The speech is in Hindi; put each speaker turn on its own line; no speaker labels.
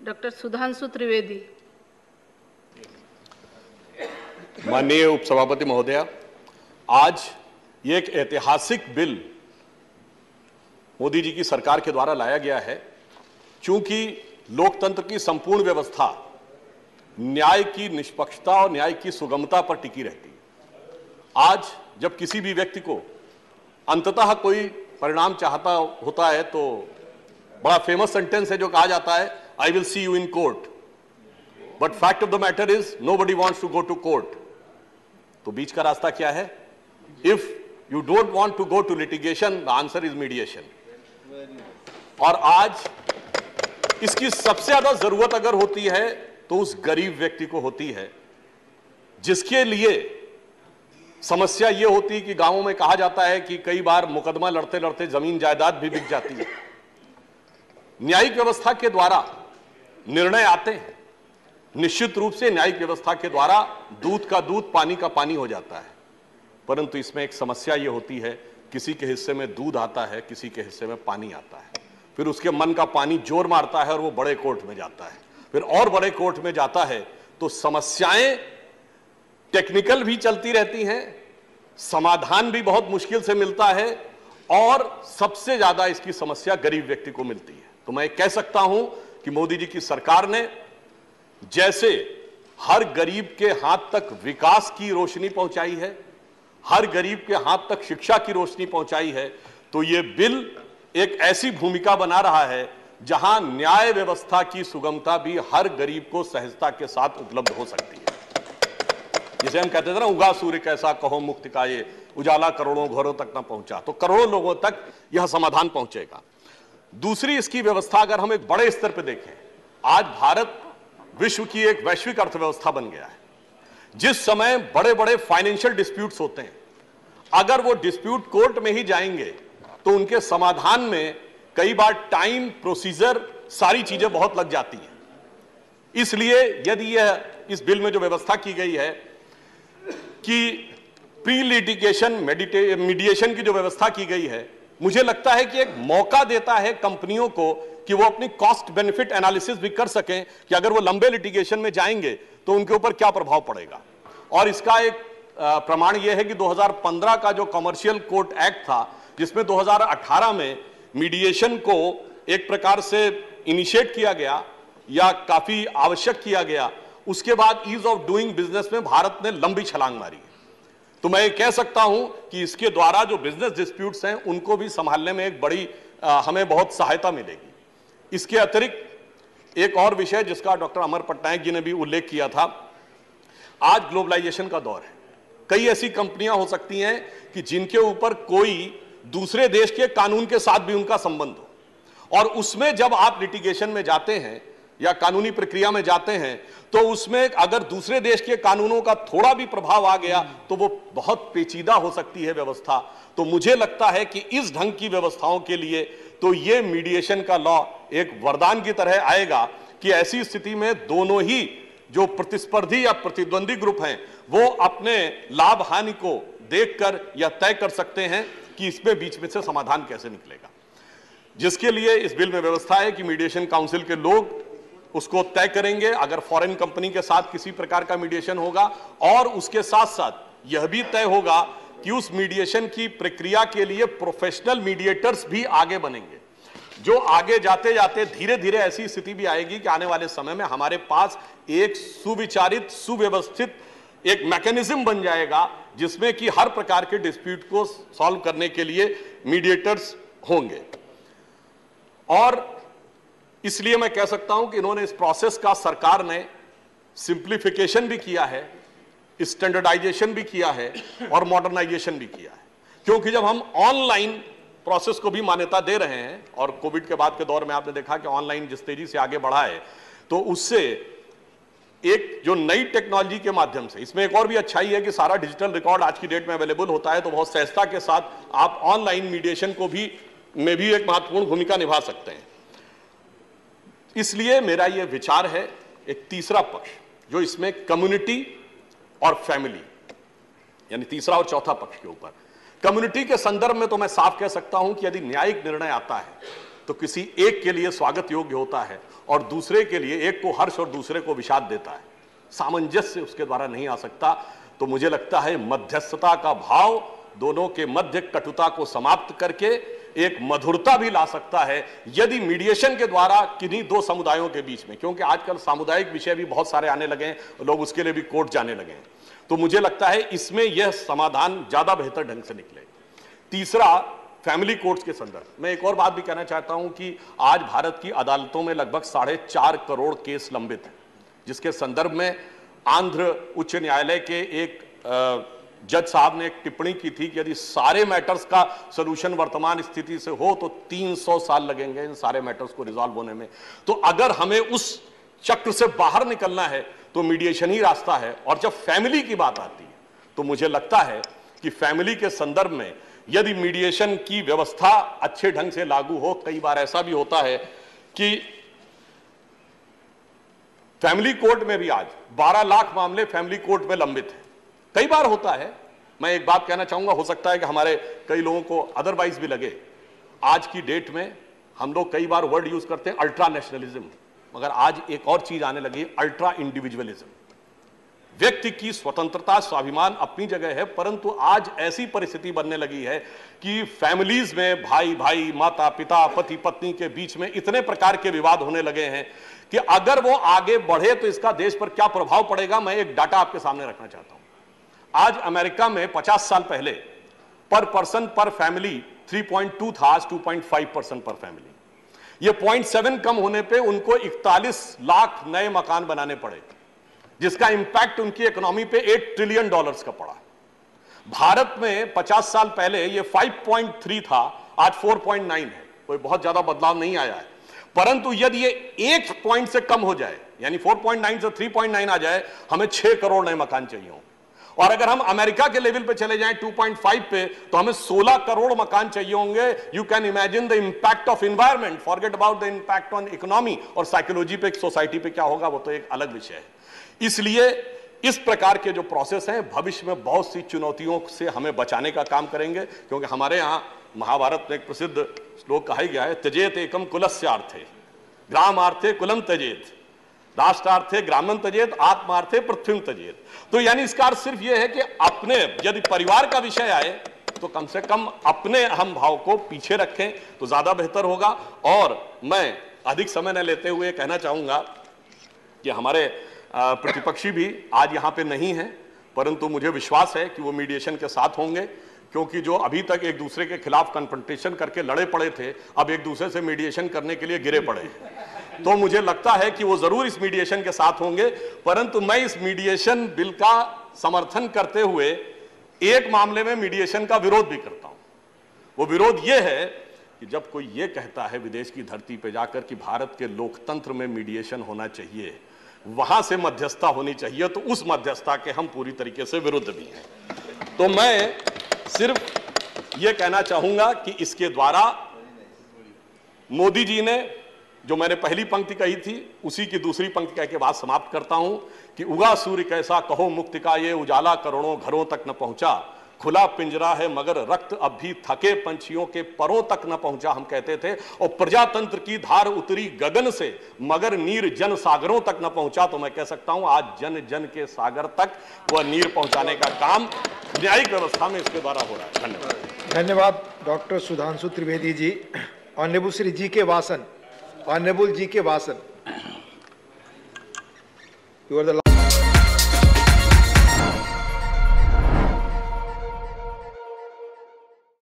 डॉक्टर सुधांशु त्रिवेदी।
माननीय उपसभापति महोदया, आज ये एक ऐतिहासिक बिल मोदी जी की सरकार के द्वारा लाया गया है। क्योंकि लोकतंत्र की संपूर्ण व्यवस्था न्याय की निष्पक्षता और न्याय की सुगमता पर टिकी रहती है। आज जब किसी भी व्यक्ति को अंततः कोई परिणाम चाहता होता है तो बड़ा फेमस सेंटेंस है जो कहा जाता है, I will see you in court, but fact of the matter is nobody wants to go to court. तो बीच का रास्ता क्या है? If you don't want to go to litigation, the answer is mediation. और आज इसकी सबसे ज्यादा जरूरत अगर होती है तो उस गरीब व्यक्ति को होती है जिसके लिए समस्या यह होती है कि गांवों में कहा जाता है कि कई बार मुकदमा लड़ते लड़ते जमीन जायदाद भी बिक जाती है। न्यायिक व्यवस्था के द्वारा निर्णय आते हैं, निश्चित रूप से न्यायिक व्यवस्था के द्वारा दूध का दूध, पानी का पानी हो जाता है। परंतु इसमें एक समस्या यह होती है, किसी के हिस्से में दूध आता है, किसी के हिस्से में पानी आता है। फिर उसके मन का पानी जोर मारता है और वो बड़े कोर्ट में जाता है, फिर और बड़े कोर्ट में जाता है। तो समस्याएं टेक्निकल भी चलती रहती हैं, समाधान भी बहुत मुश्किल से मिलता है और सबसे ज्यादा इसकी समस्या गरीब व्यक्ति को मिलती है। तो मैं कह सकता हूं कि मोदी जी की सरकार ने जैसे हर गरीब के हाथ तक विकास की रोशनी पहुंचाई है, हर गरीब के हाथ तक शिक्षा की रोशनी पहुंचाई है, तो यह बिल एक ऐसी भूमिका बना रहा है जहां न्याय व्यवस्था की सुगमता भी हर गरीब को सहजता के साथ उपलब्ध हो सकती है। जिसे हम कहते थे ना, उगा सूर्य कैसा कहो मुक्ति का ये उजाला करोड़ों घरों तक ना पहुंचा, तो करोड़ों लोगों तक यह समाधान पहुंचेगा। दूसरी इसकी व्यवस्था अगर हम एक बड़े स्तर पर देखें, आज भारत विश्व की एक वैश्विक अर्थव्यवस्था बन गया है। जिस समय बड़े बड़े फाइनेंशियल डिस्प्यूट्स होते हैं, अगर वो डिस्प्यूट कोर्ट में ही जाएंगे तो उनके समाधान में कई बार टाइम, प्रोसीजर, सारी चीजें बहुत लग जाती हैं। इसलिए यदि यह इस बिल में जो व्यवस्था की गई है कि प्री लिटिगेशन मीडिएशन की जो व्यवस्था की गई है, मुझे लगता है कि एक मौका देता है कंपनियों को कि वो अपनी कॉस्ट बेनिफिट एनालिसिस भी कर सकें कि अगर वो लंबे लिटिगेशन में जाएंगे तो उनके ऊपर क्या प्रभाव पड़ेगा। और इसका एक प्रमाण यह है कि 2015 का जो कमर्शियल कोर्ट एक्ट था, जिसमें 2018 में मीडिएशन को एक प्रकार से इनिशिएट किया गया या काफी आवश्यक किया गया, उसके बाद ईज ऑफ डूइंग बिजनेस में भारत ने लंबी छलांग मारी। तो मैं कह सकता हूं कि इसके द्वारा जो बिजनेस डिस्प्यूट्स हैं उनको भी संभालने में एक बड़ी हमें बहुत सहायता मिलेगी। इसके अतिरिक्त एक और विषय जिसका डॉक्टर अमर पटनायक जी ने भी उल्लेख किया था, आज ग्लोबलाइजेशन का दौर है। कई ऐसी कंपनियां हो सकती हैं कि जिनके ऊपर कोई दूसरे देश के कानून के साथ भी उनका संबंध हो, और उसमें जब आप लिटिगेशन में जाते हैं या कानूनी प्रक्रिया में जाते हैं तो उसमें अगर दूसरे देश के कानूनों का थोड़ा भी प्रभाव आ गया तो वो बहुत पेचीदा हो सकती है व्यवस्था। तो मुझे लगता है कि इस ढंग की व्यवस्थाओं के लिए तो ये मीडिएशन का लॉ एक वरदान की तरह आएगा कि ऐसी स्थिति में दोनों ही जो प्रतिस्पर्धी या प्रतिद्वंदी ग्रुप हैं वो अपने लाभ हानि को देखकर यह तय कर सकते हैं कि इसमें बीच में से समाधान कैसे निकलेगा। जिसके लिए इस बिल में व्यवस्था है कि मीडिएशन काउंसिल के लोग उसको तय करेंगे अगर फॉरेन कंपनी के साथ किसी प्रकार का मीडिएशन होगा, और उसके साथ साथ यह भी तय होगा कि उस मीडिएशन की प्रक्रिया के लिए प्रोफेशनल मीडिएटर्स भी आगे बनेंगे, जो आगे जाते जाते धीरे धीरे ऐसी स्थिति भी आएगी कि आने वाले समय में हमारे पास एक सुविचारित, सुव्यवस्थित एक मैकेनिज्म बन जाएगा जिसमें कि हर प्रकार के डिस्प्यूट को सॉल्व करने के लिए मीडिएटर्स होंगे। और इसलिए मैं कह सकता हूं कि इन्होंने इस प्रोसेस का, सरकार ने सिंप्लीफिकेशन भी किया है, स्टैंडर्डाइजेशन भी किया है और मॉडर्नाइजेशन भी किया है। क्योंकि जब हम ऑनलाइन प्रोसेस को भी मान्यता दे रहे हैं, और कोविड के बाद के दौर में आपने देखा कि ऑनलाइन जिस तेजी से आगे बढ़ा है, तो उससे एक जो नई टेक्नोलॉजी के माध्यम से, इसमें एक और भी अच्छाई है कि सारा डिजिटल रिकॉर्ड आज की डेट में अवेलेबल होता है, तो बहुत सहजता के साथ आप ऑनलाइन मीडिएशन को भी में भी एक महत्वपूर्ण भूमिका निभा सकते हैं। इसलिए मेरा यह विचार है, एक तीसरा पक्ष जो इसमें कम्युनिटी और फैमिली, यानी तीसरा और चौथा पक्ष के ऊपर, कम्युनिटी के संदर्भ में तो मैं साफ कह सकता हूं कि यदि न्यायिक निर्णय आता है तो किसी एक के लिए स्वागत योग्य होता है और दूसरे के लिए, एक को हर्ष और दूसरे को विषाद देता है। सामंजस्य उसके द्वारा नहीं आ सकता। तो मुझे लगता है मध्यस्थता का भाव दोनों के मध्य कटुता को समाप्त करके एक मधुरता भी ला सकता है यदि मीडिएशन के द्वारा किन्हीं दो समुदायों के बीच में, क्योंकि आजकल सामुदायिक विषय भी बहुत सारे आने लगे हैं, लोग उसके लिए भी कोर्ट जाने लगे हैं। तो मुझे लगता है इसमें यह समाधान ज्यादा बेहतर ढंग से निकले। तीसरा, फैमिली कोर्ट्स के संदर्भ में एक और बात भी कहना चाहता हूं कि आज भारत की अदालतों में लगभग 4.5 करोड़ केस लंबित हैं, जिसके संदर्भ में आंध्र उच्च न्यायालय के एक जज साहब ने एक टिप्पणी की थी कि यदि सारे मैटर्स का सलूशन वर्तमान स्थिति से हो तो 300 साल लगेंगे इन सारे मैटर्स को रिजॉल्व होने में। तो अगर हमें उस चक्र से बाहर निकलना है तो मीडिएशन ही रास्ता है। और जब फैमिली की बात आती है तो मुझे लगता है कि फैमिली के संदर्भ में यदि मीडिएशन की व्यवस्था अच्छे ढंग से लागू हो, कई बार ऐसा भी होता है कि फैमिली कोर्ट में भी आज 12 लाख मामले फैमिली कोर्ट में लंबित हैं। कई बार होता है, मैं एक बात कहना चाहूंगा, हो सकता है कि हमारे कई लोगों को अदरवाइज भी लगे, आज की डेट में हम लोग कई बार वर्ड यूज करते हैं अल्ट्रा नेशनलिज्म, मगर आज एक और चीज आने लगी, अल्ट्रा इंडिविजुअलिज्म। व्यक्ति की स्वतंत्रता, स्वाभिमान अपनी जगह है, परंतु आज ऐसी परिस्थिति बनने लगी है कि फैमिलीज में भाई भाई, माता पिता, पति पत्नी के बीच में इतने प्रकार के विवाद होने लगे हैं कि अगर वो आगे बढ़े तो इसका देश पर क्या प्रभाव पड़ेगा। मैं एक डाटा आपके सामने रखना चाहता हूं। आज अमेरिका में 50 साल पहले पर पर्सन पर फैमिली 3.2 था, आज 2.5% पर फैमिली। ये 0.7 कम होने पे उनको 41 लाख नए मकान बनाने पड़े, जिसका इंपैक्ट उनकी इकोनॉमी पे $8 ट्रिलियन का पड़ा। भारत में 50 साल पहले ये 5.3 था, आज 4.9 है। कोई बहुत ज्यादा बदलाव नहीं आया है, परंतु यदि ये 1 पॉइंट से कम हो जाए, यानी 4.9 से 3.9 आ जाए, हमें 6 करोड़ नए मकान चाहिए हों। और अगर हम अमेरिका के लेवल पे चले जाएं 2.5 पे, तो हमें 16 करोड़ मकान चाहिए होंगे। You can imagine the impact of environment, forget about the impact on economy और साइकोलॉजी पे, सोसाइटी पे क्या होगा, वो तो एक अलग विषय है। इसलिए इस प्रकार के जो प्रोसेस हैं भविष्य में बहुत सी चुनौतियों से हमें बचाने का काम करेंगे, क्योंकि हमारे यहां महाभारत में एक प्रसिद्ध श्लोक कहा गया है, त्यजेत एकम कुलस्यार्थे ग्रामार्थे कुलम त्यजेत, राष्ट्रार्थे ग्रामं त्यजेत, आत्मार्थे पृथ्वीं त्यजेत। तो यानी इसका अर्थ सिर्फ यह है कि अपने, यदि परिवार का विषय आए तो कम से कम अपने अहम भाव को पीछे रखें तो ज्यादा बेहतर होगा। और मैं अधिक समय न लेते हुए कहना चाहूंगा कि हमारे प्रतिपक्षी भी आज यहां पे नहीं है, परंतु मुझे विश्वास है कि वो मीडिएशन के साथ होंगे, क्योंकि जो अभी तक एक दूसरे के खिलाफ कन्फ्रंटेशन करके लड़े पड़े थे, अब एक दूसरे से मीडिएशन करने के लिए गिरे पड़े। तो मुझे लगता है कि वो जरूर इस मीडिएशन के साथ होंगे, परंतु मैं इस मीडिएशन बिल का समर्थन करते हुए एक मामले में मीडिएशन का विरोध भी करता हूं। वो विरोध ये है कि जब कोई ये कहता है विदेश की धरती पर जाकर कि भारत के लोकतंत्र में मीडिएशन होना चाहिए, वहां से मध्यस्थता होनी चाहिए, तो उस मध्यस्थता के हम पूरी तरीके से विरुद्ध भी हैं। तो मैं सिर्फ ये कहना चाहूंगा कि इसके द्वारा मोदी जी ने जो मैंने पहली पंक्ति कही थी, उसी की दूसरी पंक्ति कह के बात समाप्त करता हूं कि उगा सूर्य कैसा कहो मुक्ति का, ये उजाला करोड़ों घरों तक न पहुंचा, खुला पिंजरा है मगर रक्त अब भी थके पंछियों के परों तक न पहुंचा, हम कहते थे। और प्रजातंत्र की धार उतरी गगन से मगर नीर जन सागरों तक न पहुंचा। तो मैं कह सकता हूं आज जन जन के सागर तक वह नीर पहुंचाने का काम न्यायिक व्यवस्था में इसके द्वारा हो रहा है। धन्यवाद।
धन्यवाद डॉक्टर सुधांशु त्रिवेदी जी। ऑनरेबल श्री जी के वासन, ऑनरेबल जी के वासन, यू आर द